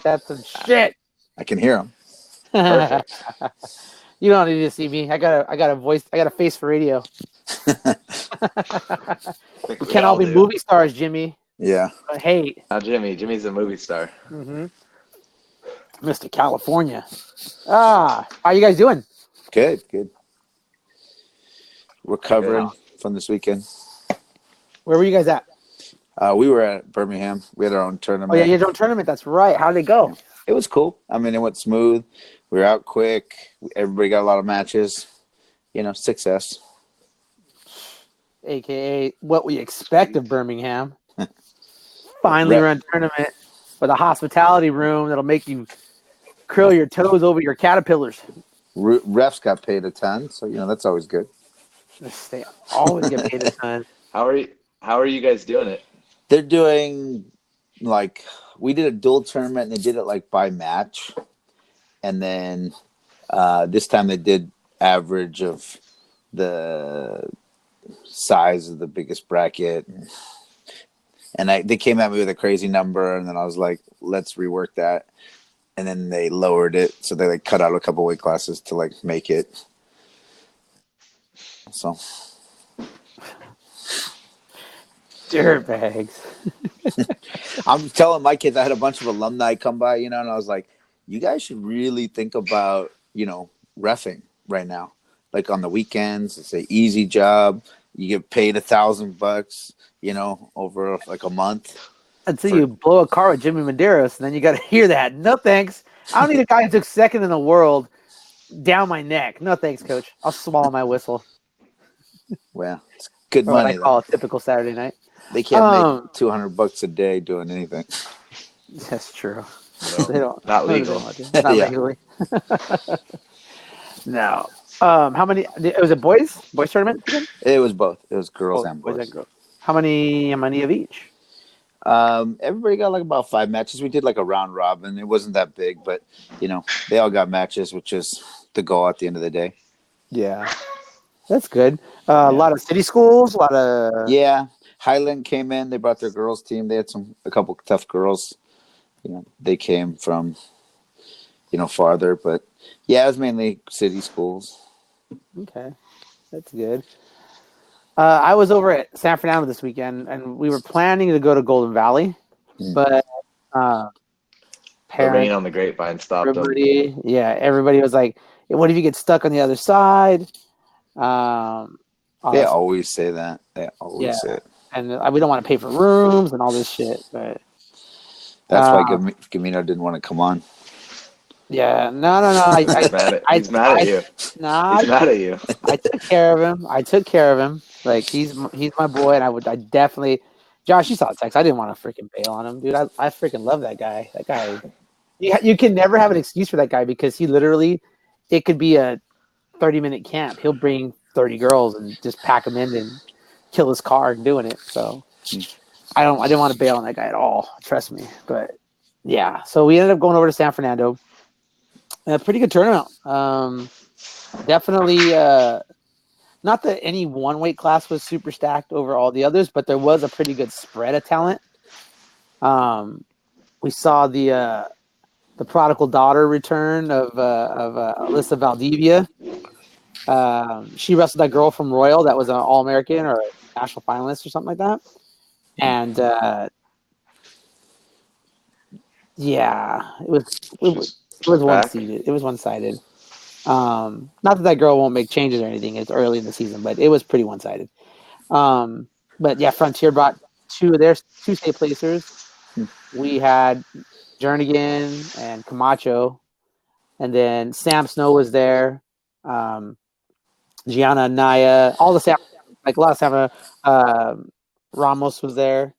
That's some shit. I can hear him. Perfect. You don't need to see me. I got a voice. I got a face for radio. I think We we can't all all be do. movie stars, Jimmy. Yeah. I hate. Now, Jimmy's a movie star. Mr. California. How you guys doing? Good. Recovering Good. from this weekend. Where were you guys at? We were at Birmingham. We had our own tournament. Oh yeah, your own tournament. That's right. How'd it go? It was cool. I mean, it went smooth. We were out quick. Everybody got a lot of matches. Success. AKA what we expect of Birmingham. Finally Rep. run tournament with a hospitality room that'll make you curl your toes over your caterpillars. Refs got paid a ton, so that's always good. They always get paid a ton. How are you guys doing it? They're doing we did a dual tournament and they did it by match, and then this time they did average of the size of the biggest bracket, and they came at me with a crazy number, and then I was like, let's rework that, and then they lowered it, so they cut out a couple weight classes to make it. So Dirtbags. I'm telling my kids, I had a bunch of alumni come by, and I was like, you guys should really think about, reffing right now. On the weekends, it's an easy job. You get paid $1,000, over a month. Until you blow a car with Jimmy Medeiros, and then you got to hear that. No thanks. I don't need a guy who took second in the world down my neck. No thanks, coach. I'll swallow my whistle. Well, it's good Or what money. I call a typical Saturday night. They can't make $200 a day doing anything. That's true. No, They don't. not legal. Not Yeah. legally. No. How many? Was it boys? Boys tournament? It was both. It was girls and boys boys. and girls. How many of each? Everybody got about 5 matches. We did a round robin. It wasn't that big, but they all got matches, which is the goal at the end of the day. Yeah, that's good. A lot of city schools. A lot of Highland came in. They brought their girls team. They had a couple tough girls. They came from farther, but it was mainly city schools. Okay, that's good. I was over at San Fernando this weekend, and we were planning to go to Golden Valley, but The rain on the grapevine stopped them. Everybody was like, "What if you get stuck on the other side?" They always say that. They always say it. And we don't want to pay for rooms and all this shit. But that's why Gamino didn't want to come on. Yeah, no. He's mad at you. Nah, he's mad at you. I took care of him. He's my boy, and I definitely. Josh, you saw the text. I didn't want to freaking bail on him, dude. I freaking love that guy. That guy. You can never have an excuse for that guy because he literally, it could be a 30-minute camp. He'll bring 30 girls and just pack them in and kill his car doing it. So I didn't want to bail on that guy at all. Trust me. But yeah, so we ended up going over to San Fernando. A pretty good tournament. Definitely not that any one weight class was super stacked over all the others, but there was a pretty good spread of talent. We saw the prodigal daughter return of Alyssa Valdivia. She wrestled that girl from Royal that was an All-American or a national finalist or something like that. And it was one-seeded. It was one-sided. Not that girl won't make changes or anything. It's early in the season, but it was pretty one-sided. But yeah, Frontier brought two state placers. We had Jernigan and Camacho, and then Sam Snow was there. Gianna Naya, all the Sam, a lot of Sam. Ramos was there.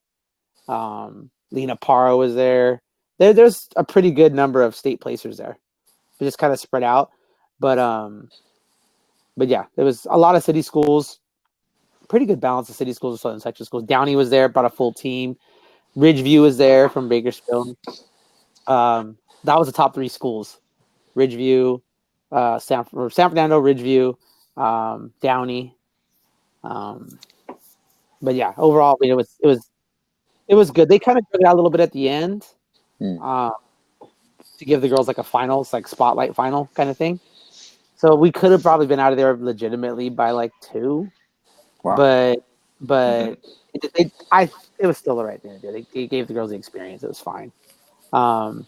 Lena Parra was there. There's a pretty good number of state placers there. We just kind of spread out, but yeah, there was a lot of city schools. Pretty good balance of city schools and Southern Texas schools. Downey was there, brought a full team. Ridgeview was there from Bakersfield. That was the top 3 schools: Ridgeview, San Fernando, Ridgeview, Downey. But yeah, overall, it was good. They kind of took it out a little bit at the end. to give the girls like a finals, like spotlight final kind of thing. So we could have probably been out of there legitimately by like 2, Wow. but it was still the right thing to do. They gave the girls the experience. It was fine. Only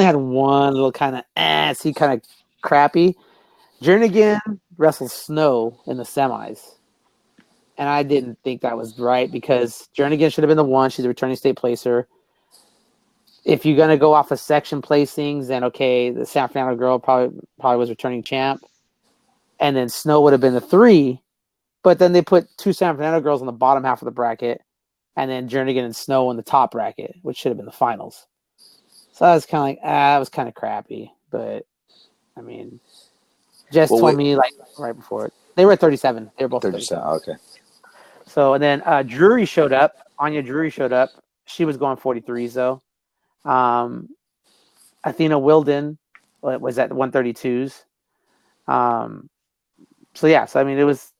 had one little kind of see kind of crappy. Jernigan wrestled Snow in the semis. And I didn't think that was right because Jernigan should have been the one. She's a returning state placer. If you're gonna go off of section placings, then okay, the San Fernando girl probably was returning champ, and then Snow would have been the 3. But then they put 2 San Fernando girls on the bottom half of the bracket, and then Jernigan and Snow in the top bracket, which should have been the finals. So I was kind of like, that was kind of crappy. But I mean, Jess told me like right before it, they were at 37. They were both 37. Okay. So and then Drury showed up. Anya Drury showed up. She was going 43s though. Athena Wilden was at 132s. So yeah, so I mean it was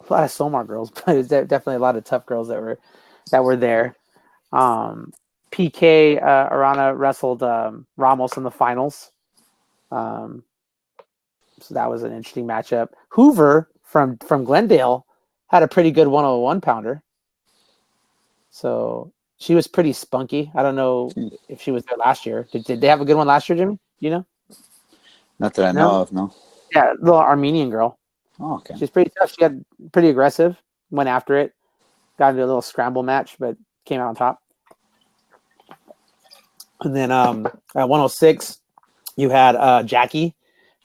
a lot of Somar girls, but it was definitely a lot of tough girls that were there. PK Arana wrestled Ramos in the finals. So that was an interesting matchup. Hoover from Glendale had a pretty good 101 pounder. So she was pretty spunky. I don't know if she was there last year. Did they have a good one last year, Jimmy? You know? Not that I know of, no. Yeah, little Armenian girl. Oh, okay. She's pretty tough. She got pretty aggressive. Went after it. Got into a little scramble match, but came out on top. And then at 106, you had Jackie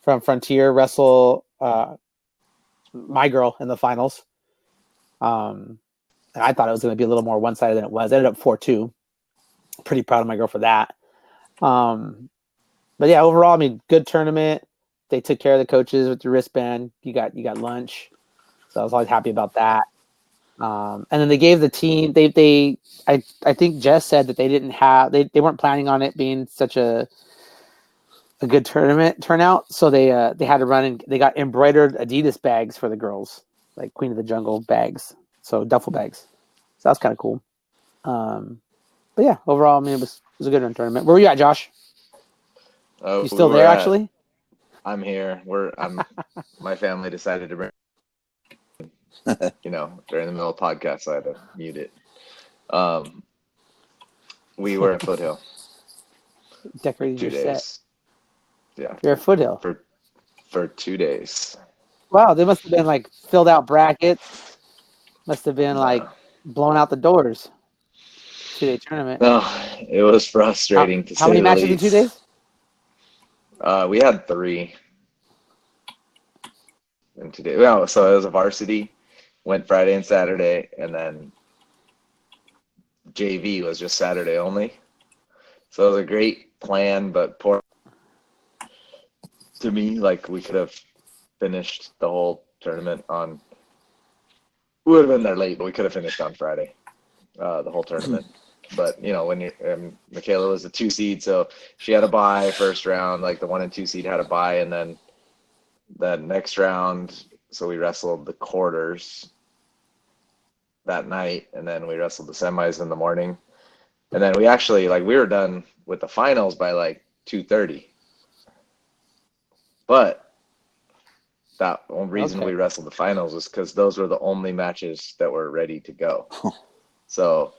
from Frontier wrestle my girl in the finals. And I thought it was going to be a little more one-sided than it was. It ended up 4-2. Pretty proud of my girl for that. But yeah, overall, I mean, good tournament. They took care of the coaches with the wristband. You got lunch, so I was always happy about that. And then they gave the team. I think Jess said that they weren't planning on it being such a good tournament turnout, so they had to run and they got embroidered Adidas bags for the girls, like Queen of the Jungle bags, so duffel bags. So that was kind of cool. But yeah, overall, I mean, it was a good tournament. Where were you at, Josh? Oh, you still there? Actually, I'm here. My family decided to bring, during the middle of the podcast, so I had to mute it. We were at Foothill. Decorating 2 your days. set. Yeah. You're at Foothill for 2 days. Wow, they must have been like filled out brackets. Must have been like blown out the doors. 2-day tournament. No, it was frustrating to say the least. How many matches in 2 days? We had 3 in 2 days. Well, so it was a varsity, went Friday and Saturday, and then JV was just Saturday only. So it was a great plan, but poor to me. Like, we could have finished the whole tournament on. We would have been there late, but we could have finished on Friday, the whole tournament. But when Michaela was the 2 seed, so she had a bye first round. Like the 1 and 2 seed had a bye, and then the next round, so we wrestled the quarters that night, and then we wrestled the semis in the morning, and then we actually we were done with the finals by 2:30. But that one reason we wrestled the finals was because those were the only matches that were ready to go. So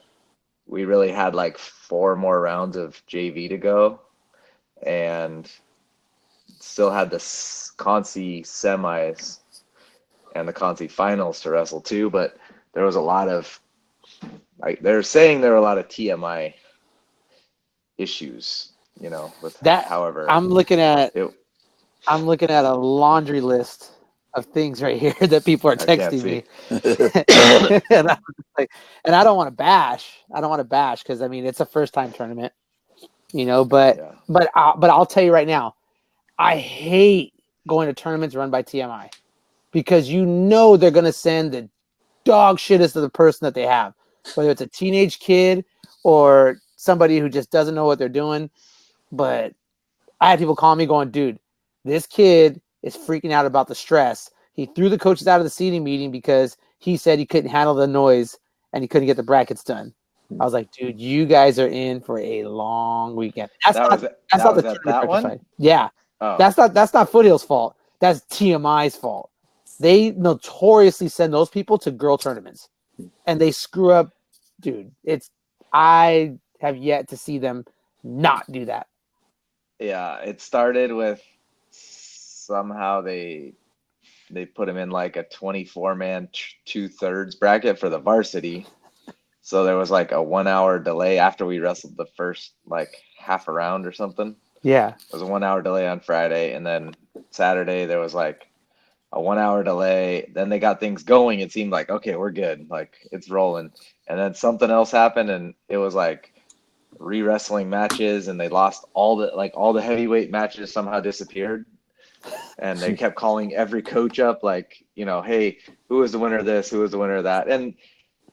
we really had 4 more rounds of JV to go, and still had the Conci semis and the Conci finals to wrestle too. But there was a lot of they're saying there were a lot of TMI issues, with that. However, I'm looking at a laundry list of things right here that people are texting me. and I don't want to bash. Because I mean it's a first time tournament, But I'll tell you right now, I hate going to tournaments run by TMI because they're gonna send the dog shittest of the person that they have, whether it's a teenage kid or somebody who just doesn't know what they're doing. But I had people call me going, dude, this kid is freaking out about the stress. He threw the coaches out of the seating meeting because he said he couldn't handle the noise and he couldn't get the brackets done. I was like, dude, you guys are in for a long weekend. That's That not was that's that not the was at tournament that director's one. fight. Yeah, Oh, that's not Foothill's fault. That's TMI's fault. They notoriously send those people to girl tournaments, and they screw up, dude. I have yet to see them not do that. yeah. It started with somehow they put him in like a 24-man 2/3 bracket for the varsity. So there was like a 1 hour delay after we wrestled the first like half a round or something. Yeah, It was a 1 hour delay on Friday, and then Saturday there was like a 1 hour delay. Then they got things going. It seemed like okay, we're good, like it's rolling. And then something else happened, and it was like re-wrestling matches, and they lost all the heavyweight matches somehow disappeared. And they kept calling every coach up, like, hey, who was the winner of this? Who was the winner of that? And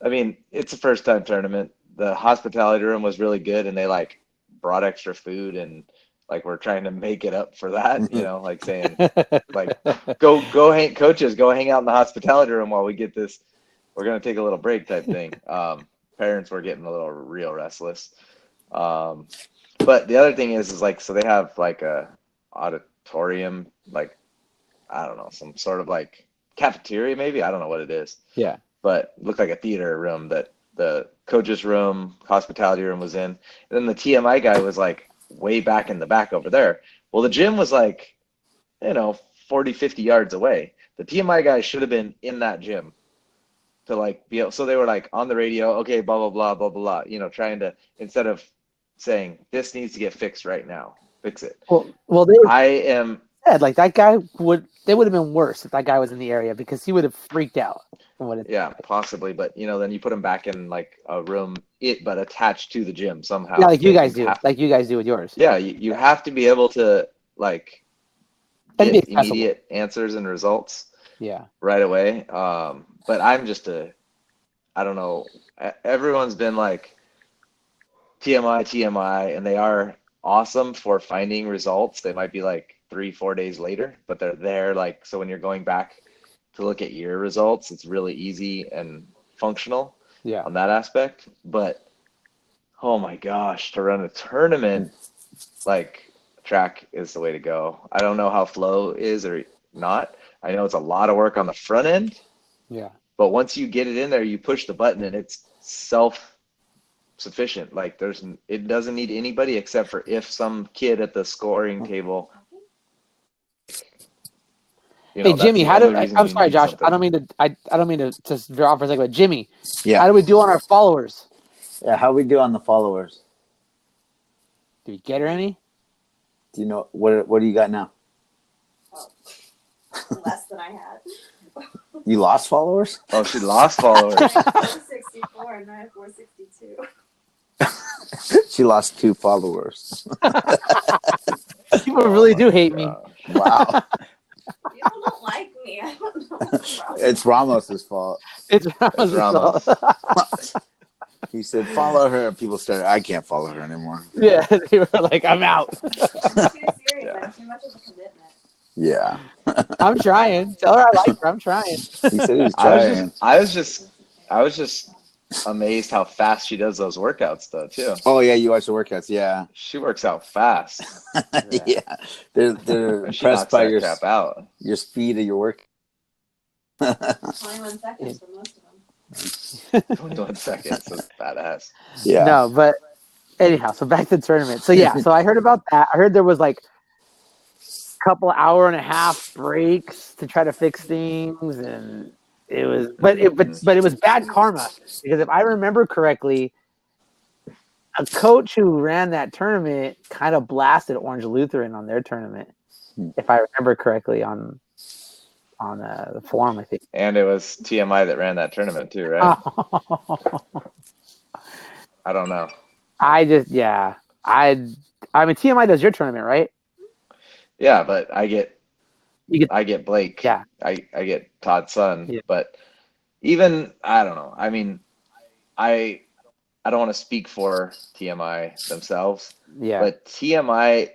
I mean, it's a first time tournament. The hospitality room was really good, and they like brought extra food, and like we're trying to make it up for that, like saying like go hang coaches, go hang out in the hospitality room while we get this. We're gonna take a little break type thing. Parents were getting a little real restless. But the other thing is like so they have like a auditorium, like I don't know, some sort of like cafeteria maybe. I don't know what it is. yeah. But it looked like a theater room that the coach's room, hospitality room was in. And then the TMI guy was like way back in the back over there. Well, the gym was like, 40, 50 yards away. The TMI guy should have been in that gym to like be able, so they were like on the radio, okay, blah, blah, blah, blah, blah, trying to, instead of saying this needs to get fixed right now, fix it. Well, they I am, said like that guy they would have been worse if that guy was in the area because he would have freaked out. yeah, possibly, but then you put him back in like a room, but attached to the gym somehow. Yeah, like you guys You do, have- like you guys do with yours. Yeah, you have to be able to like And be get accessible. immediate answers and results Yeah, right away. But I'm just I don't know. Everyone's been like TMI, and they are awesome for finding results. They might be like 3-4 days later, but they're there. Like, so when you're going back to look at your results, it's really easy and functional yeah. on that aspect. But oh my gosh, to run a tournament, like track is the way to go. I don't know how flow is or not. I know it's a lot of work on the front end, Yeah. but once you get it in there, you push the button and it's self-sufficient. Like it doesn't need anybody except for if some kid at the scoring table. Hey Jimmy, I'm sorry, Josh. Something. I don't mean to just veer off for a second, but Jimmy, Yeah. how do we do on our followers? Yeah. How we do on the followers? Do we get her any? Do you know what do you got now? Less than I had. You lost followers? Oh, she lost followers. I had 464 and I have 462. She lost 2 followers. People really do hate me. Wow. People don't like me. I don't know what's wrong. It's Ramos's fault. It's Ramos' Ramos. fault. He said, follow her. People started, I can't follow her anymore. Yeah, they were like, I'm out. I'm too serious. Yeah. I'm too much of a commitment. Yeah. I'm trying. Tell her I like her. I'm trying. He said he was I trying. was just amazed how fast she does those workouts though too. Oh, yeah. You watch the workouts. Yeah. She works out fast. Yeah. They're She impressed knocks by that crap out. your speed of your work. 21 seconds for most of them. 21 seconds. That's badass. Yeah. No, but anyhow, so back to the tournament. So yeah, so I heard about that. I heard there was like a couple hour and a half breaks to try to fix things, and it was, but it was bad karma because if I remember correctly, a coach who ran that tournament kind of blasted Orange Lutheran on their tournament, if I remember correctly on the forum, I think. And it was TMI that ran that tournament too, right? I don't know. I mean TMI does your tournament, right? Yeah, but I get Blake. Yeah. I get Todd's son. Yeah. But even I don't know. I mean, I don't want to speak for TMI themselves. Yeah. But TMI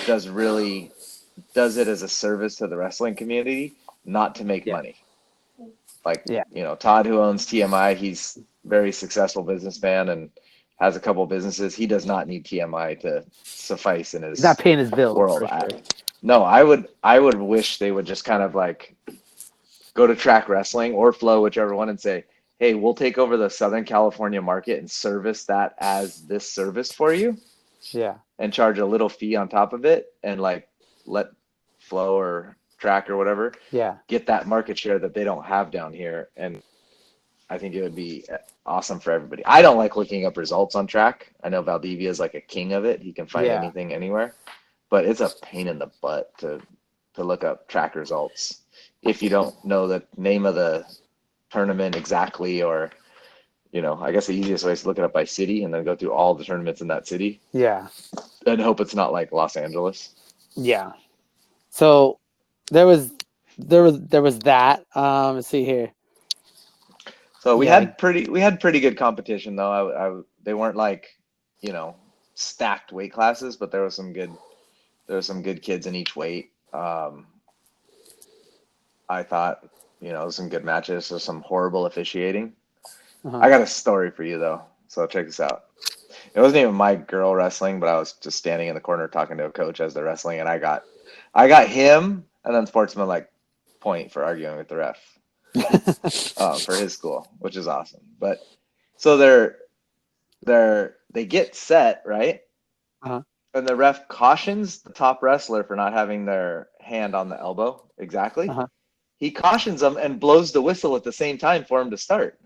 does it as a service to the wrestling community, not to make money. Like, Yeah. Todd, who owns TMI, very successful businessman and has a couple businesses. He does not need TMI to suffice in He's his not paying his bills world. for sure. No, I would wish they would just kind of like go to Track Wrestling or Flow, whichever one, and say, hey, we'll take over the Southern California market and service that as this service for you Yeah. and charge a little fee on top of it and like let Flow or Track or whatever Yeah. get that market share that they don't have down here. And I think it would be awesome for everybody. I don't like looking up results on Track. I know Valdivia is like a king of it. He can find Yeah. anything anywhere, but it's a pain in the butt to look up Track results if you don't know the name of the tournament exactly, or I guess the easiest way is to look it up by city and then go through all the tournaments in that city Yeah. and hope it's not like Los Angeles. Yeah. So there was that. Let's see here. So we Yeah. had pretty good competition though. They weren't like, stacked weight classes, but there was some good kids in each weight. I thought, some good matches. So some horrible officiating. Uh-huh. I got a story for you though. So check this out. It wasn't even my girl wrestling, but I was just standing in the corner talking to a coach as they're wrestling, and I got him, and then Sportsman like point for arguing with the ref for his school, which is awesome. But so they get set, right? Uh-huh. And the ref cautions the top wrestler for not having their hand on the elbow exactly. Uh-huh. He cautions them and blows the whistle at the same time for him to start.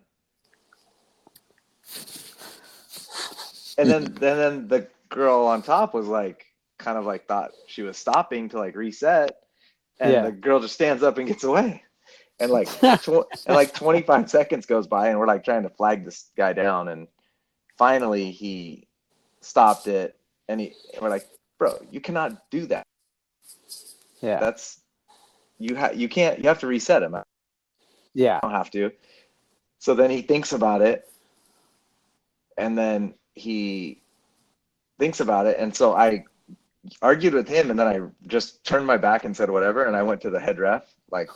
And then the girl on top was like, kind of like thought she was stopping to like reset, and Yeah. the girl just stands up and gets away. And like 25 seconds goes by, and we're like trying to flag this guy down, and finally he stopped it, and we're like, bro, you cannot do that. Yeah. That's you have to reset him. Yeah. Don't have to. So then he thinks about it, and then he thinks about it, and so I argued with him, and then I just turned my back and said whatever, and I went to the head ref, like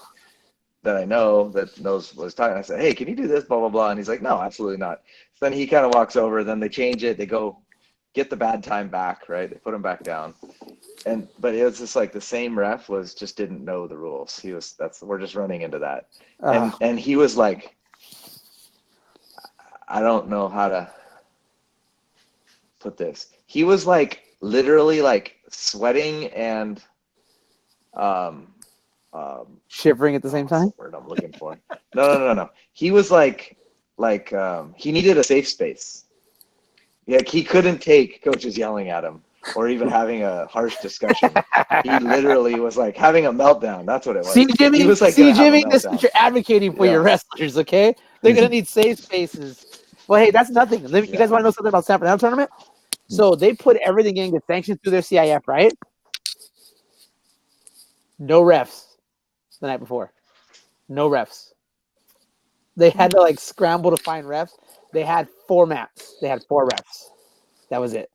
that I know that knows what he's talking. I said, hey, can you do this, blah blah blah, and he's like, no, absolutely not. So then he kind of walks over, then they change it, they go get the bad time back, right? They put him back down, but it was just like the same ref just didn't know the rules. We're just running into that, and he was like, I don't know how to put this. He was like literally like sweating and shivering at the same time. What's the word I'm looking for? No. He was like he needed a safe space. Yeah, he couldn't take coaches yelling at him or even having a harsh discussion. He literally was like having a meltdown. That's what it was. See, Jimmy. He was like, Jimmy. This is what you're advocating for your Yeah. wrestlers. Okay, they're gonna need safe spaces. Well, hey, that's nothing. You guys want to know something about San Fernando tournament? So they put everything in, get sanctioned through their CIF, right? No refs the night before. No refs. They had to like scramble to find refs. They had 4 mats. They had 4 refs. That was it.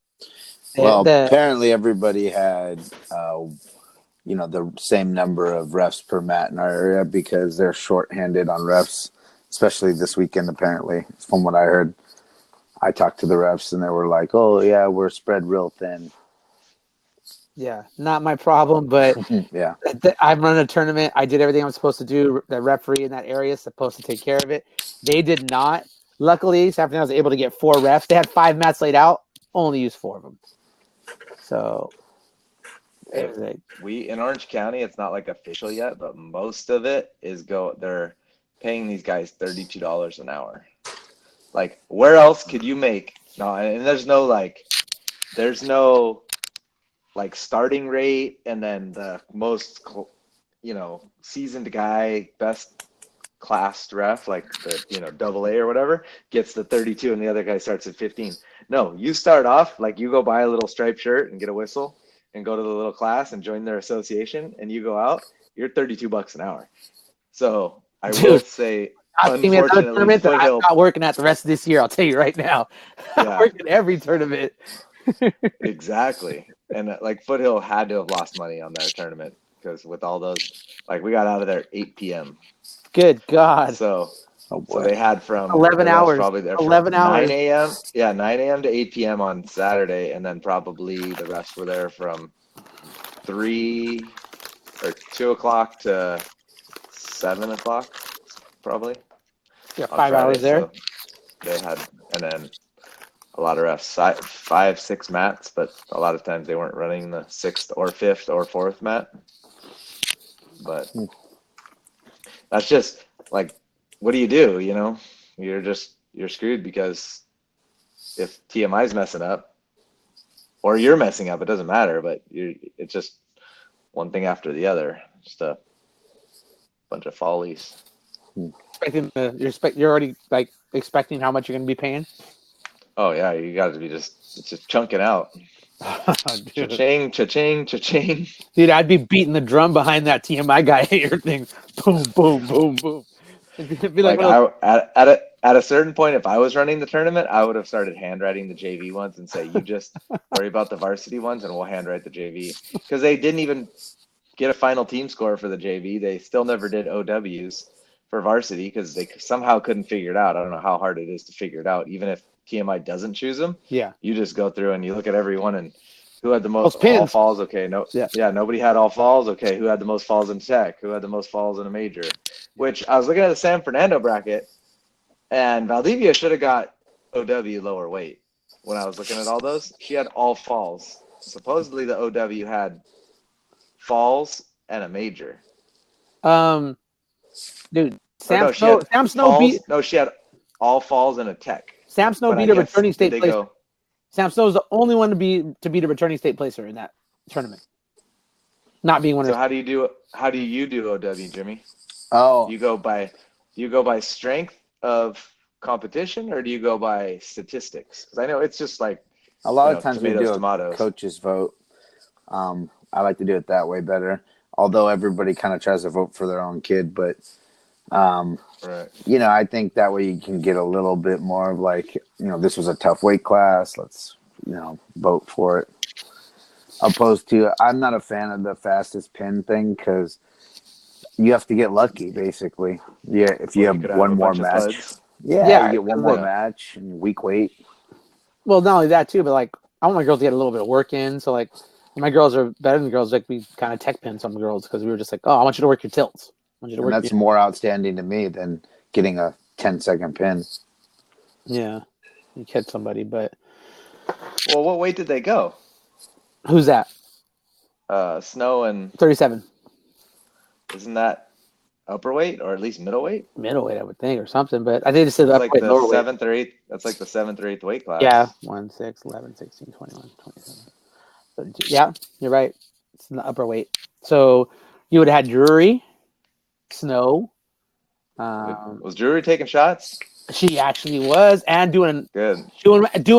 Apparently everybody had, the same number of refs per mat in our area because they're shorthanded on refs, especially this weekend, apparently, from what I heard. I talked to the refs, and they were like, oh, yeah, we're spread real thin. Yeah, not my problem, but Yeah. I'm running a tournament. I did everything I'm supposed to do. The referee in that area is supposed to take care of it. They did not. Luckily, San Fernando was able to get 4 refs. They had 5 mats laid out, only used 4 of them. So it was like, we in Orange County, it's not like official yet, but most of it is they're paying these guys $32 an hour. Like, where else could you make? No, and there's no starting rate, and then the most seasoned guy, best classed ref, like the double A or whatever, gets the 32, and the other guy starts at 15. No, you start off like you go buy a little striped shirt and get a whistle and go to the little class and join their association, and you go out, you're $32 an hour. So I will say, unfortunately, I'm not working at the rest of this year. I'll tell you right now. I'm working every tournament. Exactly. And like Foothill had to have lost money on their tournament because with all those, like we got out of there 8 p.m. Good God. So Oh boy. So they had from 11 the refs hours. probably there 11 from 9 hours. a.m. Yeah, 9 a.m. to 8 p.m. on Saturday, and then probably the refs were there from 3 or 2 o'clock to 7 o'clock, probably Yeah, on 5 hours Friday. there. So they had, and then a lot of refs, 5, 6 mats, but a lot of times they weren't running the 6th or 5th or 4th mat. But that's just like, what do? You know, you're screwed because if TMI's messing up or you're messing up, it doesn't matter. But it's just one thing after the other. Just a bunch of follies. You're already like expecting how much you're going to be paying. Oh yeah, you got to be it's just chunking out. Dude. Cha-ching, cha-ching, cha-ching. Dude, I'd be beating the drum behind that TMI guy at your thing. Boom, boom, boom, boom. It'd be Like one of those- at a certain point, if I was running the tournament, I would have started handwriting the JV ones and say, "You just worry about the varsity ones, and we'll handwrite the JV." Because they didn't even get a final team score for the JV. They still never did OWs for varsity because they somehow couldn't figure it out. I don't know how hard it is to figure it out. Even if TMI doesn't choose them, yeah. you just go through and you look at everyone and who had the most pins. all falls. Okay, no, Yeah. nobody had all falls. Okay, who had the most falls in tech? Who had the most falls in a major? Which I was looking at the San Fernando bracket, and Valdivia should have got OW lower weight. When I was looking at all those, she had all falls. Supposedly the OW had falls and a major. Dude, Or Sam no, she Snow. had Sam Snow falls. beat. No, she had all falls and a tech. Sam Snow But I beat a guess returning did state they placer. go? Sam Snow is the only one to beat a returning state placer in that tournament. Not being one So of how do you do OW, Jimmy? Oh, Do you go by strength of competition or do you go by statistics? Because I know it's just like a lot of times we tomatoes, do a tomatoes. coach's vote. I like to do it that way better. Although everybody kind of tries to vote for their own kid, but Right. you know, I think that way you can get a little bit more of like, you know, this was a tough weight class. Let's, you know, vote for it. Opposed to, I'm not a fan of the fastest pin thing because you have to get lucky, basically. Yeah, if you Well, have could one a more bunch of match. spuds. Yeah, you get one more like, match and weak weight. well, not only that too, but like I want my girls to get a little bit of work in. So like my girls are better than girls. Like we kind of tech pin some girls because we were just like, oh, I want you to work your tilts. I want you to And work. that's more outstanding to me than getting a 10-second pin. Yeah, you hit somebody, but Well, what weight did they go? who's that? Snow and 37 isn't that upper weight or at least middleweight? middleweight, I would think, or something. But I think it's the That's upper like weight, the lower weight. 7th or 8th. That's like the 7th or 8th weight class. Yeah, 1, 6, 11, 16, 21, 27. 32. Yeah, you're right. It's in the upper weight. So you would have had Drury, Snow. Was Drury taking shots? She actually was, and doing Good.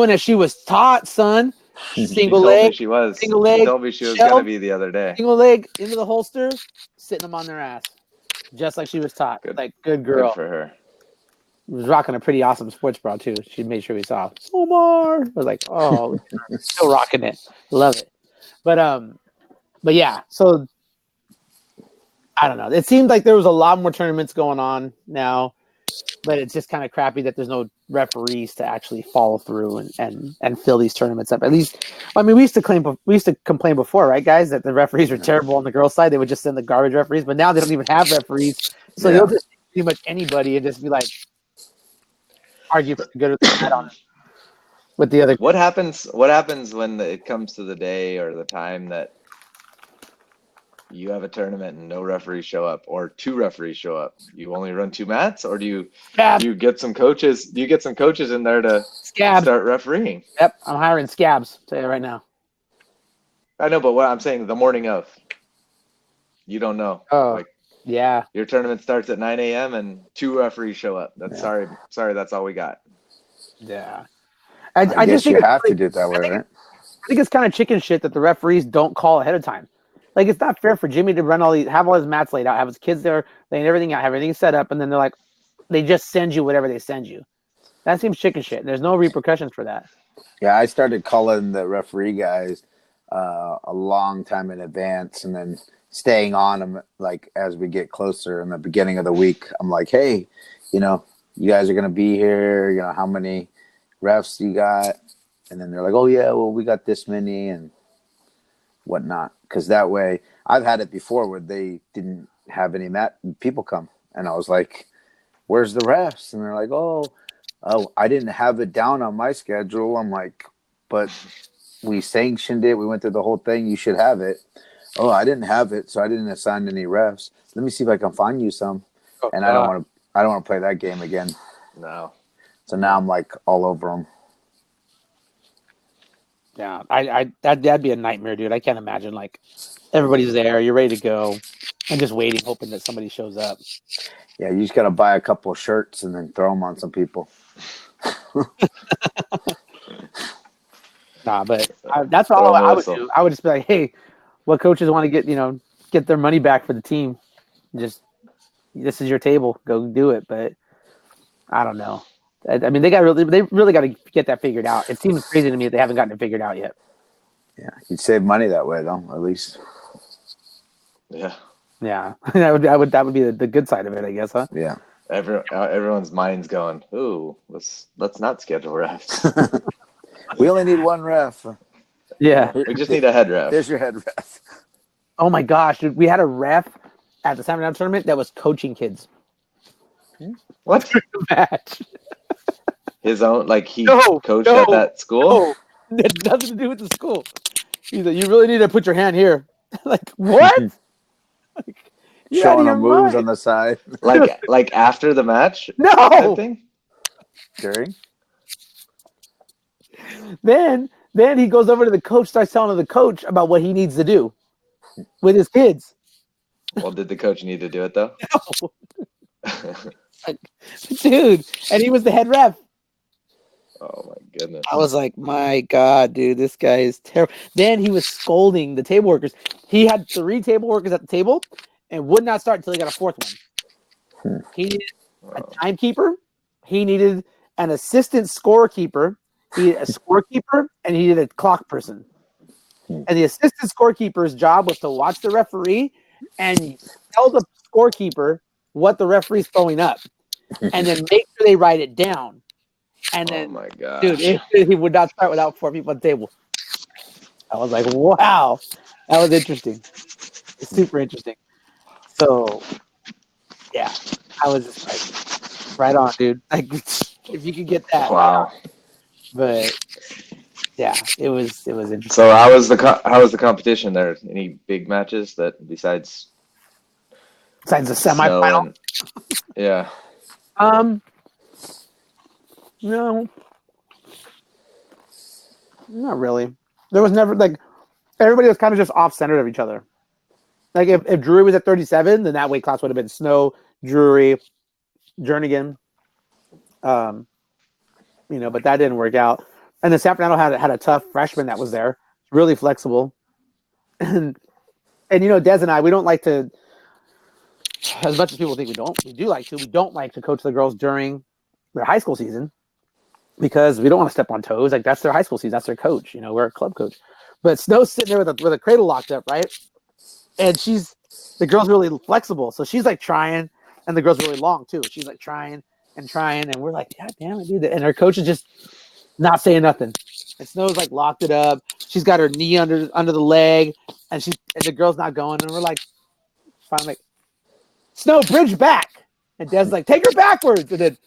as she was taught, son. She Single told me leg, she was. single She leg, told me she was shell. gonna be the other day. single leg into the holster, sitting them on their ass, just like she was taught. Good. Like good girl. Good for her. Was rocking a pretty awesome sports bra too. She made sure we saw Omar. I was like, oh, still rocking it. Love it. But yeah. So I don't know. It seemed like there was a lot more tournaments going on now, but it's just kind of crappy that there's no referees to actually follow through and fill these tournaments up. At least, I mean, we used to complain before, right, guys, that the referees were terrible on the girls' side. They would just send the garbage referees, but now they don't even have referees, so they'll just pretty much anybody and just be like argue for the good or the bad on it with the other. What happens when it comes to the day or the time that you have a tournament and no referees show up or 2 referees show up? You only run 2 mats, or do you get some coaches? Do you get some coaches in there to Scabs? start refereeing? Yep, I'm hiring scabs. Tell you right now. I know, but what I'm saying, the morning of, you don't know. Oh, Like yeah. your tournament starts at 9 a.m. and 2 referees show up. That's sorry, that's all we got. Yeah. I just guess think you have to do it that way, right? I think it's kind of chicken shit that the referees don't call ahead of time. Like, it's not fair for Jimmy to run have all his mats laid out, have his kids there, laying everything out, have everything set up, and then they're like, they just send you whatever they send you. That seems chicken shit. There's no repercussions for that. Yeah, I started calling the referee guys a long time in advance, and then staying on them like as we get closer in the beginning of the week. I'm like, hey, you know, you guys are gonna be here. You know, how many refs you got? And then they're like, oh yeah, well we got this many and whatnot. Because that way, I've had it before where they didn't have any people come, and I was like, where's the refs? And they're like, oh, I didn't have it down on my schedule. I'm like, but we sanctioned it. We went through the whole thing. You should have it. Oh, I didn't have it, so I didn't assign any refs. Let me see if I can find you some. Oh, And I don't want to. I don't want to play that game again. No. So now I'm like all over them. Yeah, that'd be a nightmare, dude. I can't imagine like everybody's there, you're ready to go, and just waiting, hoping that somebody shows up. Yeah, you just gotta buy a couple of shirts and then throw them on some people. Nah, but that's all I would do. I would just be like, hey, what coaches want to get their money back for the team? Just this is your table, go do it. But I don't know. I mean, they really got to get that figured out. It seems crazy to me that they haven't gotten it figured out yet. Yeah, you'd save money that way, though. At least. Yeah. Yeah, that would be the good side of it, I guess, huh? Yeah. Everyone's mind's going, ooh, let's not schedule refs. We only need one ref. Yeah. We just need a head ref. There's your head ref. Oh my gosh, dude, we had a ref at the Saturday Night tournament that was coaching kids. What? Match. His own, like he No, coached no, at that school? No, it had nothing to do with the school. He's like, you really need to put your hand here. Like, what? Like, Showing them moves on the side. Like after the match? No. Type thing? During? Then he goes over to the coach, starts telling to the coach about what he needs to do with his kids. Well, did the coach need to do it though? No. Like, dude, and he was the head ref. Oh my goodness. I was like, my God, dude, this guy is terrible. Then he was scolding the table workers. He had 3 table workers at the table and would not start until he got a 4th one. He needed a timekeeper. He needed an assistant scorekeeper. He needed a scorekeeper, and he needed a clock person. And the assistant scorekeeper's job was to watch the referee and tell the scorekeeper what the referee's throwing up, and then make sure they write it down. And then, oh my God, dude, he would not start without 4 people at the table. I was like, wow, that was interesting. It's super interesting. So, yeah, I was just like, right on, dude. Like, if you could get that, wow. But yeah, it was interesting. So how was the competition there? Any big matches that besides the semifinal? Yeah. No, not really. There was never like everybody was kind of just off centered of each other. Like if Drury was at 37, then that weight class would have been Snow, Drury, Jernigan. But that didn't work out. And then San Fernando had a tough freshman that was there, really flexible. And Des and I, we don't like to, as much as people think we do like to coach the girls during their high school season because we don't want to step on toes. Like that's their high school season, that's their coach. We're a club coach. But Snow's sitting there with a cradle locked up, right? And the girl's really flexible, so she's like trying, and the girl's really long too. She's like trying, and we're like, God damn it, dude. And her coach is just not saying nothing. And Snow's like locked it up. She's got her knee under the leg, and the girl's not going. And we're like, finally, like, Snow, bridge back. And Des like, take her backwards. And then,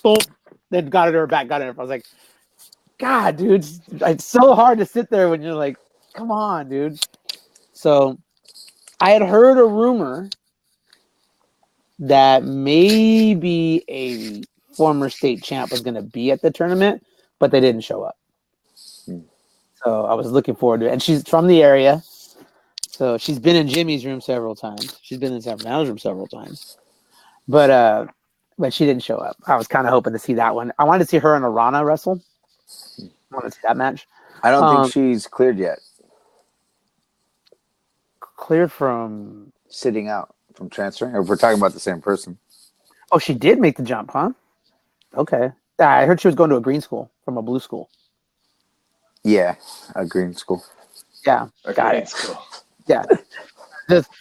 boom, then got her back, got her. I was like, God, dude, it's so hard to sit there when you're like, come on, dude. So I had heard a rumor that maybe a former state champ was going to be at the tournament, but they didn't show up. So I was looking forward to it. And she's from the area. So she's been in Jimmy's room several times. She's been in San Fernando's room several times. But she didn't show up. I was kind of hoping to see that one. I wanted to see her and Arana wrestle. I wanted to see that match. I don't think she's cleared yet. Cleared from sitting out, from transferring? Or if we're talking about the same person. Oh, she did make the jump, huh? Okay. I heard she was going to a green school from a blue school. Yeah, a green school. Yeah, got it. School. Yeah.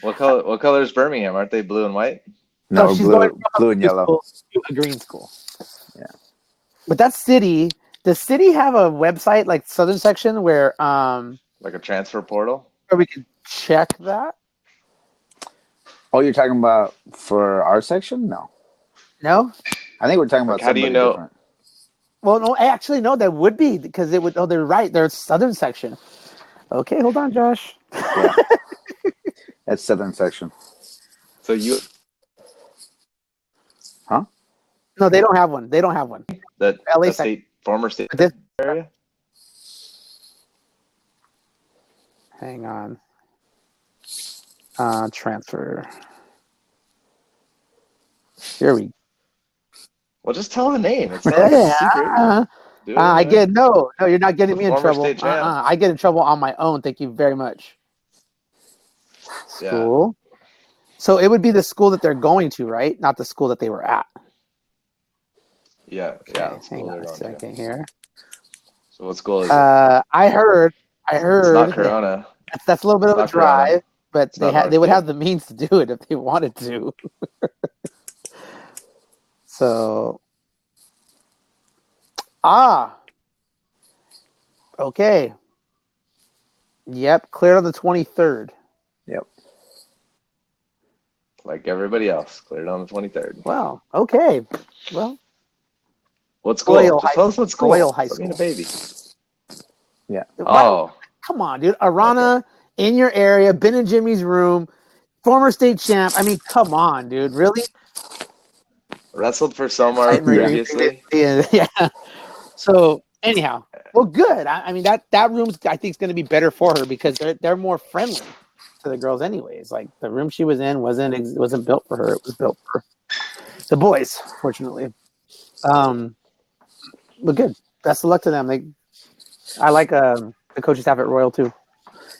What color is Birmingham? Aren't they blue and white? No, she's going blue, from a blue and blue yellow. school to a green school. Yeah. But that city, does city have a website like Southern section where Like a transfer portal? we can check that? Oh, you're talking about for our section? No, No. I think we're talking about Like, how do you somebody know- different. Well, no, actually, no, that would be because it would. Oh, they're right. They're Southern section. Okay, hold on, Josh. Yeah, that's southern section. So you No, they don't have one. They don't have one. that LA that state former state But this, area? hang on. Transfer. Here we. Well, just tell the name. It's not like a secret. Do it I anyway. get no. You're not getting The me in former trouble. state champ. I get in trouble on my own. Thank you very much. Yeah. School. So it would be the school that they're going to, right? Not the school that they were at. Yeah. Okay, Yeah. that's hang cool on they're a going to. second here. So what school is it? I heard. It's not Corona. That's a little bit of a Not Corona. drive, but It's not they would Northgate. have the means to do it if they wanted to. So, okay. Yep, cleared on the 23rd. Yep. Like everybody else, cleared on the 23rd. Wow. Okay. Well, What school? Royal Just High- tell us what school. Royal High Quit being a School. baby. Yeah. Oh, Come on, dude. Arana in your area, been in Jimmy's room, former state champ. I mean, come on, dude. Really? wrestled for Somar previously. Yeah. So anyhow, well, good. I mean that room's I think is going to be better for her because they're more friendly to the girls, anyways. Like the room she was in wasn't built for her. It was built for the boys, fortunately. But good. Best of luck to them. I like the coaching staff at Royal too.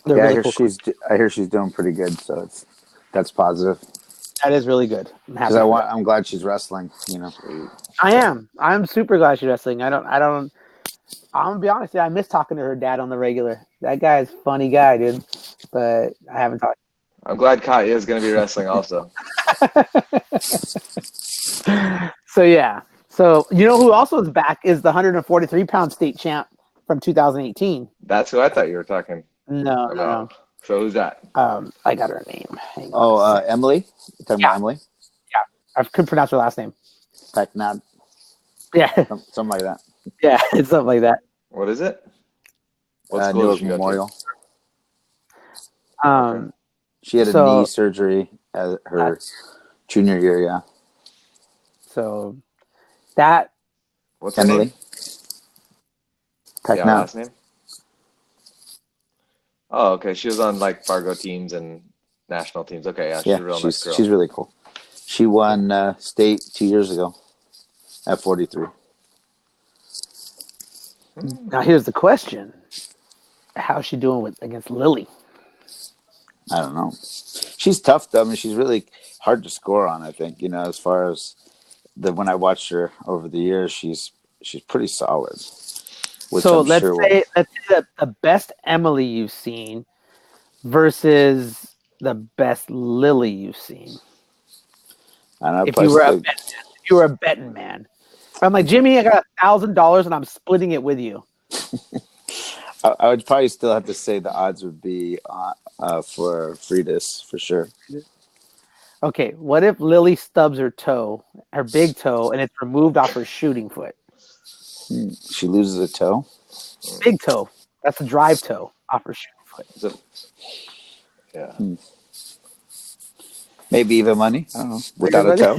They're Yeah, really cool. I hear she's doing pretty good, so that's positive. That is really good. I'm happy. Because I'm glad she's wrestling. You know. Sweet. I am. I'm super glad she's wrestling. I'm gonna be honest. I miss talking to her dad on the regular. That guy is a funny guy, dude. But I haven't talked. I'm glad Katya is going to be wrestling also. So yeah. So you know who also is back is the 143-pound state champ from 2018. That's who I thought you were talking No. about. So who's that? I got her name. Hang on a sec. Emily. You're talking about Emily? I couldn't pronounce her last name. Not Yeah, something like that. yeah, it's something like that. What is it? What school Newark did you go to? Memorial. She had a So- knee surgery at her junior year. Yeah, So that What's her Emily. name? Tecna. Yeah, last name. Oh, okay. She was on like Fargo teams and national teams. Okay, yeah, she's a real nice girl. she's really cool. She won state 2 years ago at 43. now here's the question: how's she doing against Lily? I don't know. She's tough though. I mean, she's really hard to score on. I think as far as when I watched her over the years, she's pretty solid. Which So I'm let's sure say the best Emily you've seen versus the best Lily you've seen. I don't know, If you were a betting man, I'm like Jimmy, I got $1,000 and I'm splitting it with you. I would probably still have to say the odds would be for Freitas for sure. Okay, what if Lily stubs her toe, her big toe, and it's removed off her shooting foot? She loses a toe. Big toe. That's a drive toe off her shooting foot. Is it- Yeah. Maybe even money. I don't know. Without a toe.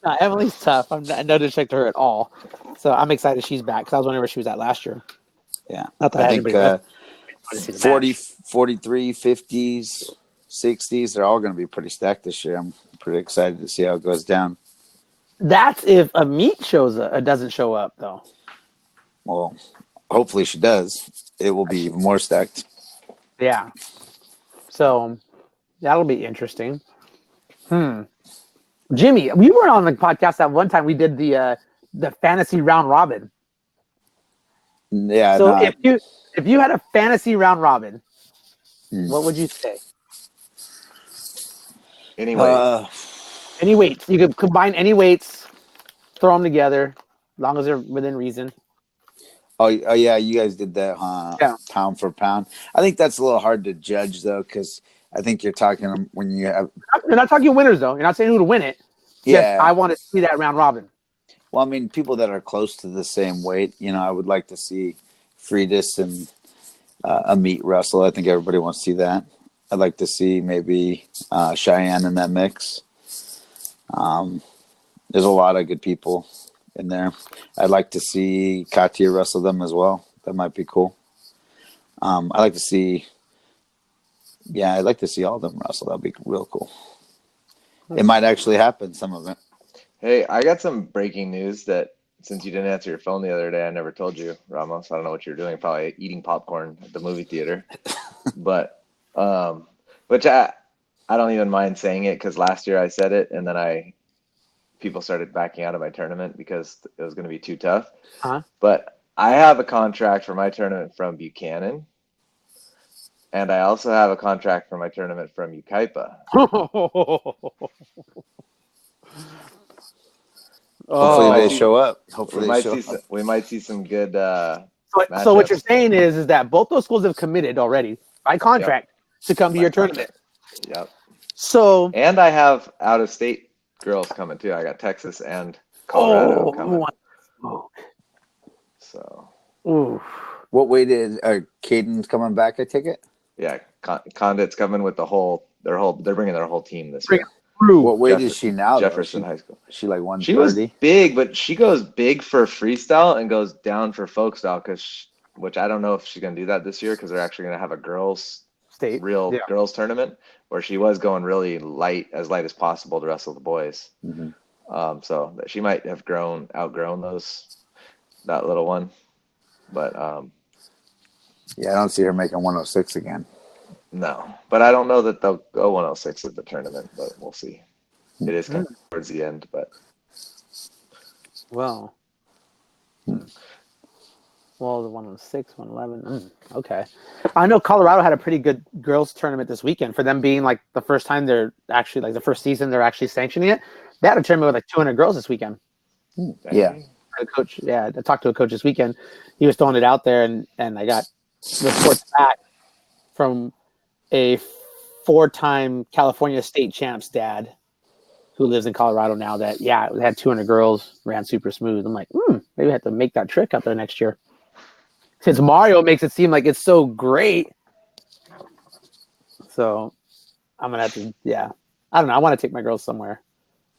No, Emily's tough. I no disrespect to her at all. So I'm excited she's back because I was wondering where she was at last year. Yeah. Not that I I think had anybody 40, 43, 50s, 60s, they're all going to be pretty stacked this year. I'm pretty excited to see how it goes down. That's if a meet doesn't show up though. Well, hopefully she does. It will be even more stacked. Yeah. So that'll be interesting. Jimmy, we were on the podcast that one time we did the fantasy round robin. Yeah. So if you had a fantasy round robin, Hmm. what would you say? Anyway, Any weights. You could combine any weights, throw them together, as long as they're within reason. Oh yeah, you guys did that, huh? Yeah. Pound for pound. I think that's a little hard to judge though, because I think you're talking when you have. You're not talking winners, though. You're not saying who to win it. Just, Yeah. I want to see that round robin. Well, I mean, people that are close to the same weight. I would like to see Friedis and Amit wrestle. I think everybody wants to see that. I'd like to see maybe Cheyenne in that mix. There's a lot of good people in there. I'd like to see Katya wrestle them as well. That might be cool. I'd like to see all of them wrestle. That'd be real cool. It might actually happen, some of it. hey, I got some breaking news that since you didn't answer your phone the other day, I never told you, Ramos. I don't know what you're doing. Probably eating popcorn at the movie theater. But which I don't even mind saying it because last year I said it and then people started backing out of my tournament because it was going to be too tough. Uh-huh. But I have a contract for my tournament from Buchanan. And I also have a contract for my tournament from Ukaipa. Hopefully they see- show up. Hopefully they show up. We might see some good. So Matchups. what you're saying is that both those schools have committed already by contract to come to your tournament. Yep. So And I have out of state girls coming too. I got Texas and Colorado coming. So Ooh. What weight is Caden's coming back? I take it. yeah, Condit's coming with they're bringing their whole team this year. What weight is she now? Jefferson High School. She like She was 130. big, but she goes big for freestyle and goes down for folk style which I don't know if she's gonna do that this year because they're actually gonna have a girls girls tournament where she was going really light as possible to wrestle the boys. Mm-hmm. So she might have outgrown that little one, but Yeah, I don't see her making 106 again. no. But I don't know that they'll go 106 at the tournament, but we'll see. It is kind of towards the end, but Well, the 106, 111. Okay. I know Colorado had a pretty good girls tournament this weekend for them being like the first time they're actually like the first season they're actually sanctioning it. They had a tournament with like 200 girls this weekend. Yeah. A coach, I talked to a coach this weekend. He was throwing it out there, and I got reports back from a 4-time California state champs dad who lives in Colorado now that it had 200 girls, ran super smooth. I'm like, maybe I have to make that trick out there next year. Since Mario makes it seem like it's so great. So I'm gonna have to I don't know. I want to take my girls somewhere.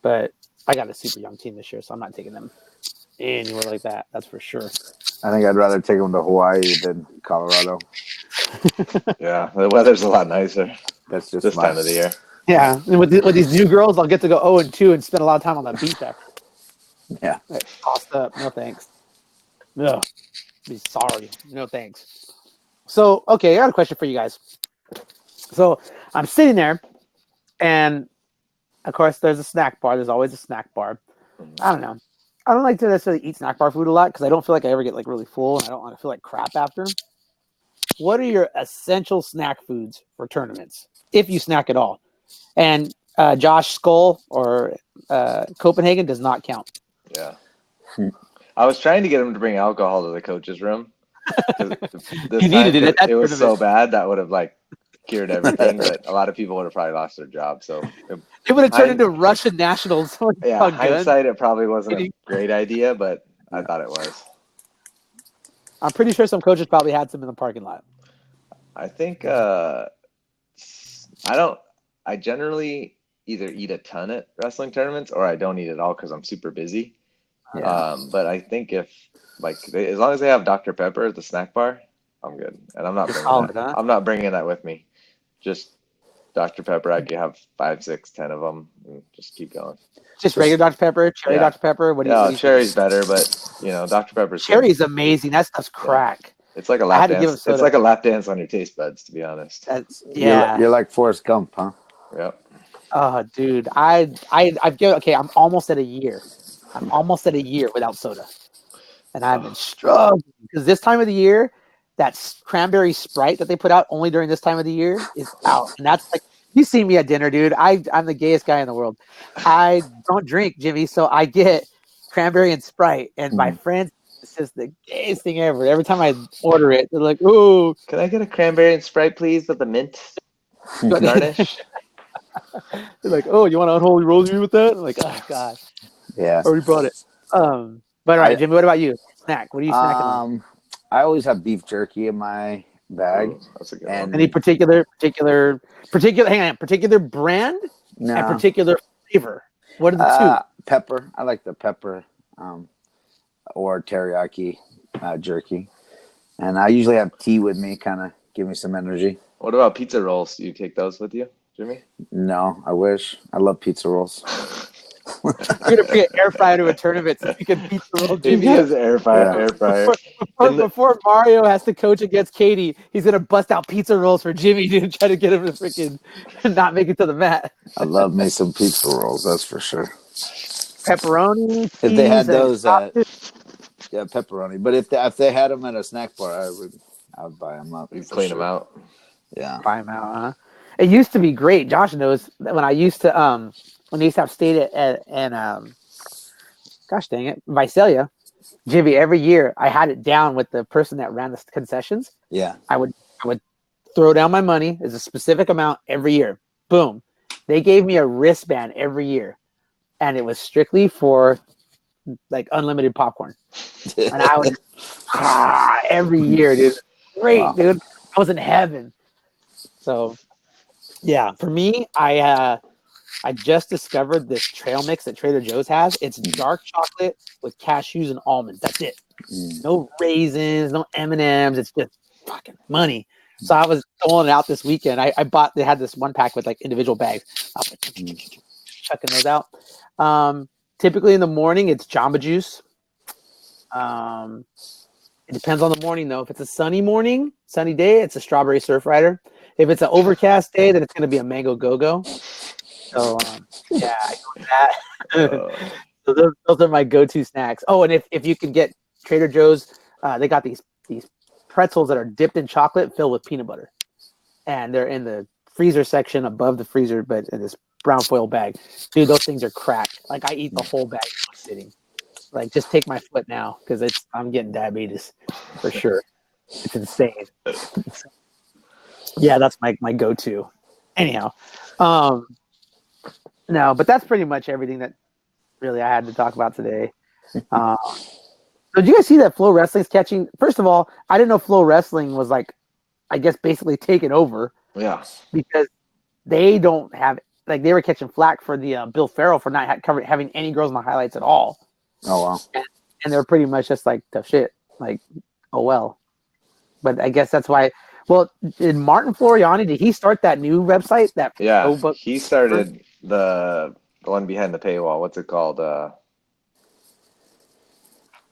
But I got a super young team this year, so I'm not taking them anywhere like that. That's for sure. I think I'd rather take them to Hawaii than Colorado. yeah, the weather's a lot nicer That's just this time of the year. Yeah, and with these new girls, I'll get to go 0-2 and spend a lot of time on the beach after. Yeah. Tossed up. No thanks. No. Be sorry. No thanks. So, okay, I got a question for you guys. So I'm sitting there, and of course, there's a snack bar. There's always a snack bar. I don't know. I don't like to necessarily eat snack bar food a lot because I don't feel like I ever get like really full, and I don't want to feel like crap after. What are your essential snack foods for tournaments, if you snack at all? And Josh Skull or Copenhagen does not count. Yeah. I was trying to get him to bring alcohol to the coach's room. You needed it. It was so bad that would have like cured everything, but a lot of people would have probably lost their job. So it would have turned into Russian nationals. Yeah, hindsight, it probably wasn't a great idea, but I thought it was. I'm pretty sure some coaches probably had some in the parking lot. I think I generally either eat a ton at wrestling tournaments or I don't eat at all because I'm super busy. Yeah. But I think if as long as they have Dr. Pepper at the snack bar, I'm good. And I'm not bringing that. Huh? I'm not bringing that with me. Just Dr. Pepper. I could have 5, 6, 10 of them and just keep going. Just regular Dr. Pepper, cherry Dr. Pepper. What do you cherry's better, but Dr. Pepper's cherry is amazing. That stuff's crack. It's like a lap dance. It's like a lap dance on your taste buds, to be honest. You're like Forrest Gump, huh? Yep. Oh, dude, I've given. Okay, I'm almost at a year. I'm almost at a year without soda, and I've been struggling because this time of the year, that cranberry Sprite that they put out only during this time of the year is out, and that's like You see me at dinner, dude. I'm the gayest guy in the world. I don't drink, Jimmy, so I get cranberry and Sprite. And my friends, it's just the gayest thing ever. Every time I order it, they're like, "Ooh, Can I get a cranberry and Sprite, please, with the mint garnish? they're like, oh, you want to unholy roll you with that?" I'm like, oh god, Yeah. already brought it. But all right, Jimmy, what about you? Snack? What are you snacking on? I always have beef jerky in my bag. Ooh, that's a good And- one. Any particular brand and No, particular flavor? What are the two? pepper. I like the pepper, or teriyaki jerky. And I usually have tea with me, kind of give me some energy. What about pizza rolls? Do you take those with you, Jimmy? No, I wish. I love pizza rolls. You're gonna bring an air fryer to a tournament so you can pizza roll He Jimmy. has air fryer. Yeah. Air fryer. Before Mario has to coach against Katie, he's gonna bust out pizza rolls for Jimmy, dude, and try to get him to freaking not make it to the mat. I love me some pizza rolls, that's for sure. Pepperoni. If they had cheese, and those, yeah, pepperoni. But if they had them at a snack bar, I would buy them up. You for clean sure. them out. Yeah. buy 'em out, huh? It used to be great. Josh knows that when I used to have stayed at gosh dang it, Visalia, Jimmy, every year I had it down with the person that ran the concessions. Yeah. I would throw down my money as a specific amount every year. Boom. They gave me a wristband every year, and it was strictly for like unlimited popcorn. And I would every year, dude. Great, Wow. dude. I was in heaven. So, yeah, for me, I just discovered this trail mix that Trader Joe's has. It's dark chocolate with cashews and almonds. That's it. No raisins, no M&Ms. It's just fucking money. So I was throwing it out this weekend. I bought. They had this one pack with like individual bags. I was like, chucking those out. Typically in the morning, it's Jamba Juice. It depends on the morning though. If it's a sunny day, it's a Strawberry Surf Rider. If it's an overcast day, then it's going to be a Mango Go-Go. So yeah, I go with that. So those are my go-to snacks. Oh, and if you can get Trader Joe's, they got these pretzels that are dipped in chocolate filled with peanut butter, and they're in the freezer section above the freezer, but in this brown foil bag. Dude, those things are cracked. Like I eat the whole bag in one sitting. Like just take my foot now because I'm getting diabetes for sure. It's insane. Yeah, that's my go-to. Anyhow, no, but that's pretty much everything that really I had to talk about today. So did you guys see that Flow Wrestling's catching? First of all, I didn't know Flow Wrestling was like, I guess basically taken over. Yeah. Because they don't have like they were catching flack for the Bill Farrell for not having any girls in the highlights at all. Oh wow. And they're pretty much just like tough shit. Like, oh well. But I guess that's why. Well, did Martin Floriani, did he start that new website? Yeah, he started the one behind the paywall. What's it called?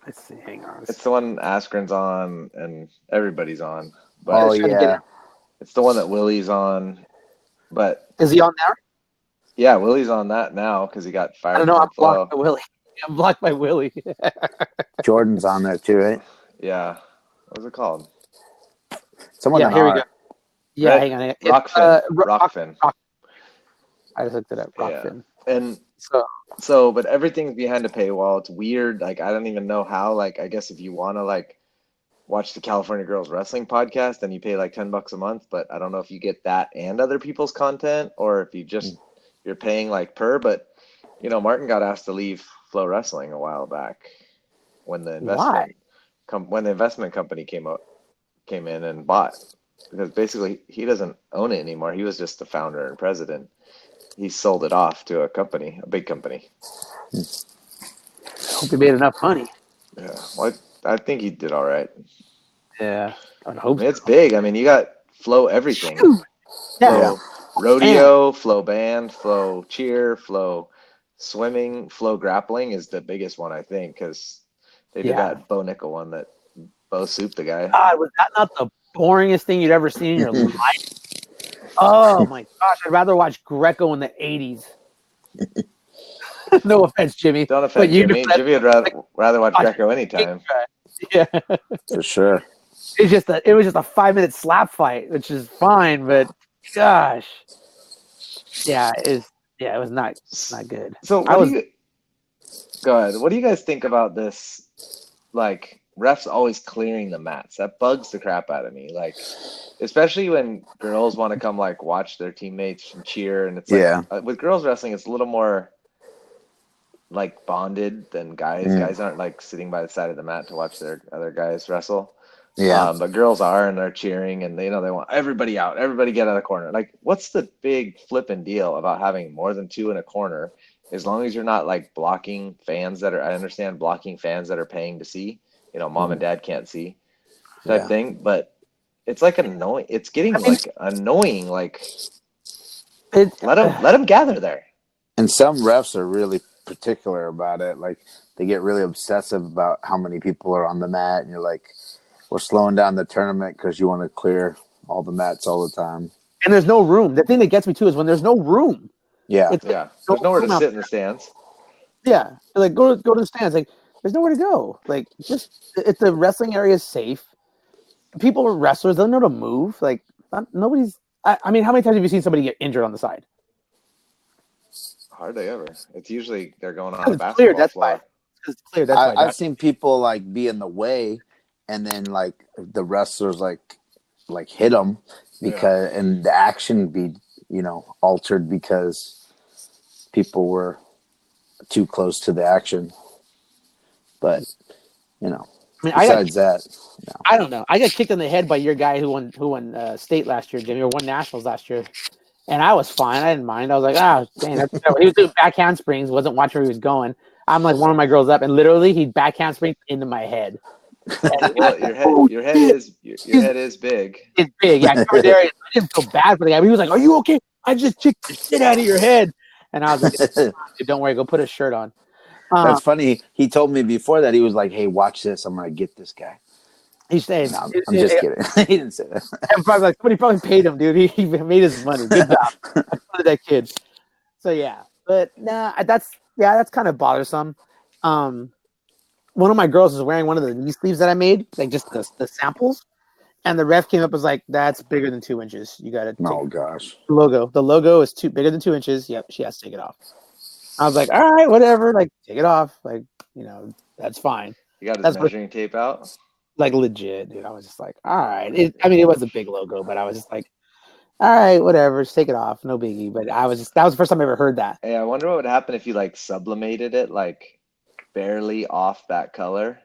Let's see. Hang on. It's the one Askren's on and everybody's on. But Oh yeah. it's the one that Willie's on. But is he on there? yeah, Willie's on that now because he got fired. I don't know. from I'm Flow. blocked by Willie. I'm blocked by Willie. Jordan's on there too, right? Yeah. What's it called? Someone Yeah, in here we our- go. Yeah, hang on. Rockfin. Rockfin. I just looked it up. Rockfin. And So, but everything's behind a paywall. It's weird. Like, I don't even know how. Like, I guess if you want to, like, watch the California Girls Wrestling podcast, then you pay like $10 a month. But I don't know if you get that and other people's content or if you just, you're paying like per. But, you know, Martin got asked to leave Flow Wrestling a while back when the investment company came in and bought. Because basically he doesn't own it anymore. He was just the founder and president. He sold it off to a company, a big company. hope he made enough money. Yeah, well, I think he did all right. Yeah, I I hope mean, it's big. I mean, you got Flow everything. Yeah. Flow rodeo, Flow band, Flow cheer, Flow swimming, Flow grappling is the biggest one, I think, because they did that Bo Nickel one that Bo souped the guy. God, was that not the boringest thing you'd ever seen in your life? Oh my gosh, I'd rather watch Greco in the 80s. No offense, Jimmy. Don't offend But you Jimmy. know, Jimmy would rather watch Greco anytime. Yeah, For sure. it was just a 5-minute slap fight, which is fine, but gosh, Yeah, it was not good. So I what was do you go ahead? What do you guys think about this? Like refs always clearing the mats. That bugs the crap out of me. Like, especially when girls want to come like watch their teammates and cheer, and it's like Yeah. with girls wrestling, it's a little more like bonded than guys. Mm. Guys aren't like sitting by the side of the mat to watch their other guys wrestle. Yeah. But girls are, and they're cheering, and they want everybody out, everybody get out of the corner. Like, what's the big flipping deal about having more than two in a corner? As long as you're not like blocking fans that are, I understand blocking fans that are paying to see, mom and dad can't see type Yeah. thing. But it's like annoying. It's getting I mean- like annoying. Like, it, let them gather there. And some refs are really particular about it. Like they get really obsessive about how many people are on the mat, and you're like, we're slowing down the tournament because you want to clear all the mats all the time. and there's no room. The thing that gets me too is when there's no room. Yeah. It's Yeah, there's nowhere to sit in the stands. Yeah, like go to the stands. Like there's nowhere to go. Like just if the wrestling area is safe, people are wrestlers. They don't know to move. Like nobody's. I mean, how many times have you seen somebody get injured on the side? Hardly ever. It's usually they're going on Because a it's basketball clear. That's floor. why. Because it's clear. That's why. I've seen people like be in the way, and then like the wrestlers like hit them because and the action be altered because people were too close to the action. But I mean, besides that, no. I don't know. I got kicked in the head by your guy who won state last year, Jimmy, or won nationals last year, and I was fine. I didn't mind. I was like, dang, that's he was doing back handsprings. Wasn't watching where he was going. I'm like warming my girls up, and literally he back handsprings into my head. Well, your head is big. It's big, yeah. Covered area. I didn't feel bad for the guy. But he was like, "Are you okay? I just kicked the shit out of your head." And I was like, "Don't worry, go put a shirt on." That's funny. He told me before that he was like, "Hey, watch this. I'm gonna get this guy." He said, No, I'm just kidding. He didn't say that. Somebody probably paid him, dude. He made his money. Good job. I funded that kid. So yeah, but that's kind of bothersome. One of my girls was wearing one of the knee sleeves that I made, like just the samples, and the ref came up and was like, "That's bigger than 2 inches. You got to take Oh gosh. the logo. The logo is bigger than 2 inches. Yep, she has to take it off." I was like, "All right, whatever. Like, take it off. Like, that's fine." You got his That's what- measuring tape out. Like legit, dude. I was just like, "All right." It was a big logo, but I was just like, "All right, whatever. Just take it off. No biggie." But that was the first time I ever heard that. Hey, I wonder what would happen if you like sublimated it like barely off that color.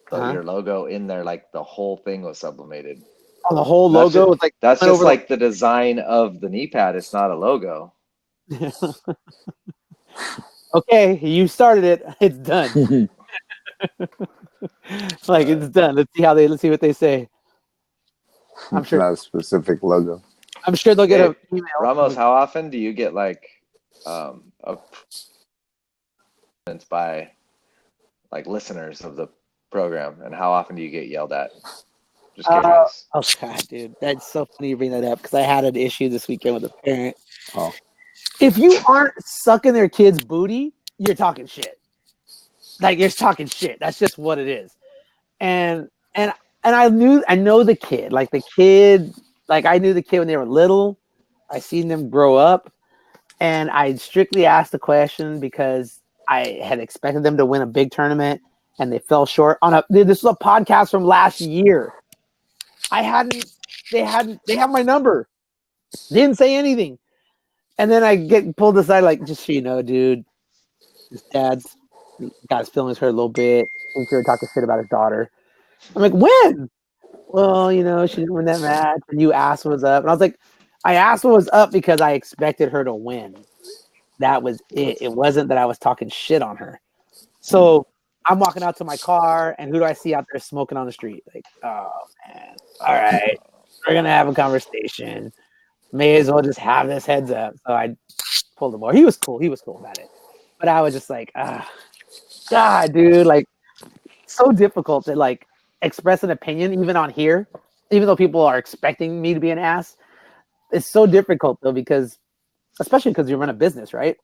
So Uh-huh. your logo in there, like the whole thing was sublimated. Oh, the whole That's logo ju- was like That's went just over like the design of the knee pad. It's not a logo. Okay, you started it. It's done. Like it's done. Let's see what they say. I'm sure. Not a specific logo. I'm sure they'll get Hey, an email. Ramos, how often do you get like by like listeners of the program, and how often do you get yelled at? Just curious. Oh god, dude, that's so funny you bring that up because I had an issue this weekend with a parent. Oh. If you aren't sucking their kid's booty, you're talking shit. Like you're talking shit. That's just what it is. And I know the kid. Like I knew the kid when they were little. I seen them grow up, and I strictly asked the question because I had expected them to win a big tournament, and they fell short on this was a podcast from last year. They have my number. Didn't say anything. And then I get pulled aside, like, just so you know, dude, his dad's got his feelings hurt a little bit. He's here talking shit about his daughter. I'm like, when? Well, she didn't win that match, and you asked what was up. And I was like, I asked what was up because I expected her to win. That was it. It wasn't that I was talking shit on her. So I'm walking out to my car, and who do I see out there smoking on the street? Like, oh, man. All right. We're going to have a conversation. May as well just have this heads up. So I pulled him over. He was cool. He was cool about it. But I was just like, God, dude, like, so difficult to, like, express an opinion, even on here, even though people are expecting me to be an ass. It's so difficult, though, especially because you run a business, right?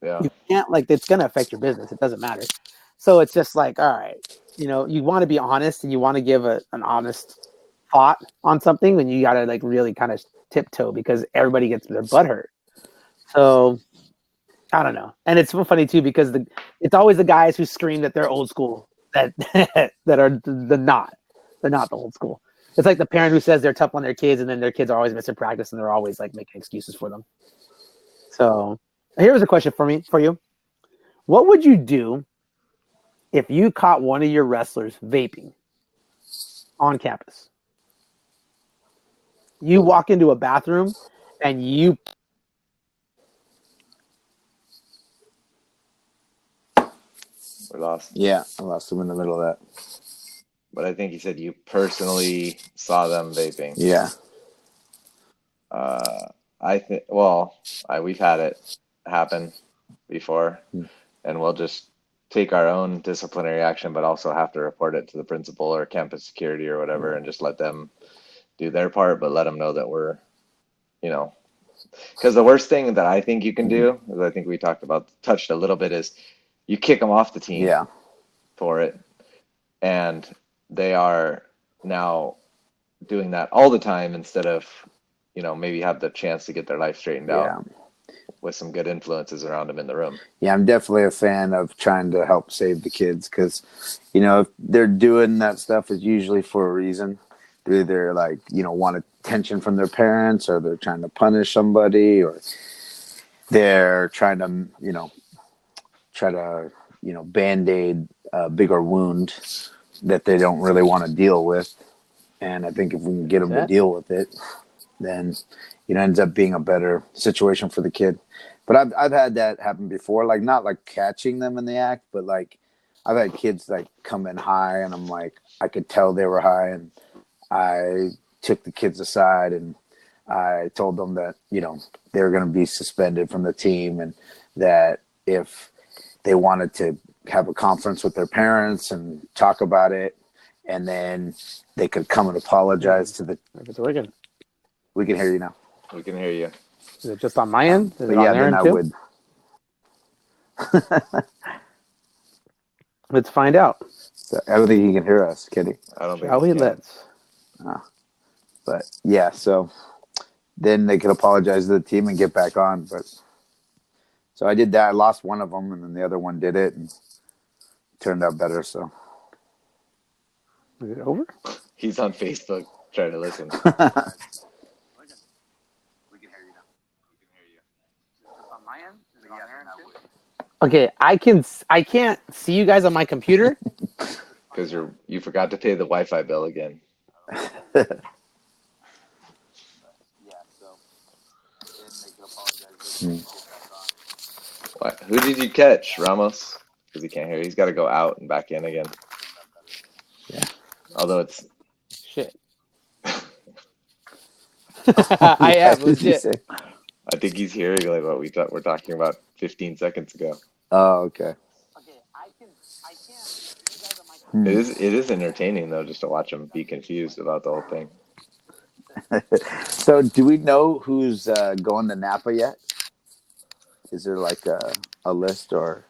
Yeah. You can't, like, it's going to affect your business. It doesn't matter. So it's just like, all right, you want to be honest and you want to give an honest thought on something when you got to, like, really kind of tiptoe because everybody gets their butt hurt. So I don't know. And it's so funny too because it's always the guys who scream that they're old school that that are the not. They're not the old school. It's like the parent who says they're tough on their kids, and then their kids are always missing practice, and they're always like making excuses for them. So here's a question for you. What would you do if you caught one of your wrestlers vaping on campus? You walk into a bathroom and you We're lost. Yeah, I lost him in the middle of that. But I think he said you personally saw them vaping. Yeah. I think. Well, we've had it happen before, and we'll just take our own disciplinary action, but also have to report it to the principal or campus security or whatever, and just let them do their part, but let them know that we're, because the worst thing that I think you can do, as I think we touched a little bit, is you kick them off the team Yeah. for it, and they are now doing that all the time instead of, maybe have the chance to get their life straightened out with some good influences around them in the room. Yeah, I'm definitely a fan of trying to help save the kids because, if they're doing that stuff, it's usually for a reason. They're either want attention from their parents, or they're trying to punish somebody, or they're trying to, Band-Aid a bigger wound that they don't really want to deal with. And I think if we can get them to deal with it, then it ends up being a better situation for the kid. But I've had that happen before, like not like catching them in the act, but like I've had kids like come in high, and I'm like, I could tell they were high, and I took the kids aside and I told them that, they were going to be suspended from the team, and that if they wanted to have a conference with their parents and talk about it, and then they could come and apologize to the. If it's working. We can hear you now. We can hear you. Is it just on my end? Is But it on yeah, their then end I too? would. Let's find out. So I don't think he can hear us, Kitty. I don't think Shall we? he can. Let's. But yeah, so then they could apologize to the team and get back on. But so I did that. I lost one of them, and then the other one did it, and it turned out better. So Is it over? He's on Facebook trying to listen. Okay, I can't see you guys on my computer. Because you forgot to pay the Wi-Fi bill again. What? Who did you catch, Ramos? Because he can't hear. He's got to go out and back in again. Yeah. Although it's Shit. I am What did you legit. say? I think he's hearing like what we're talking about 15 seconds ago. Oh, okay. Okay, I can't see you guys on my It is entertaining though, just to watch him be confused about the whole thing. So, do we know who's going to Napa yet? Is there like a list or?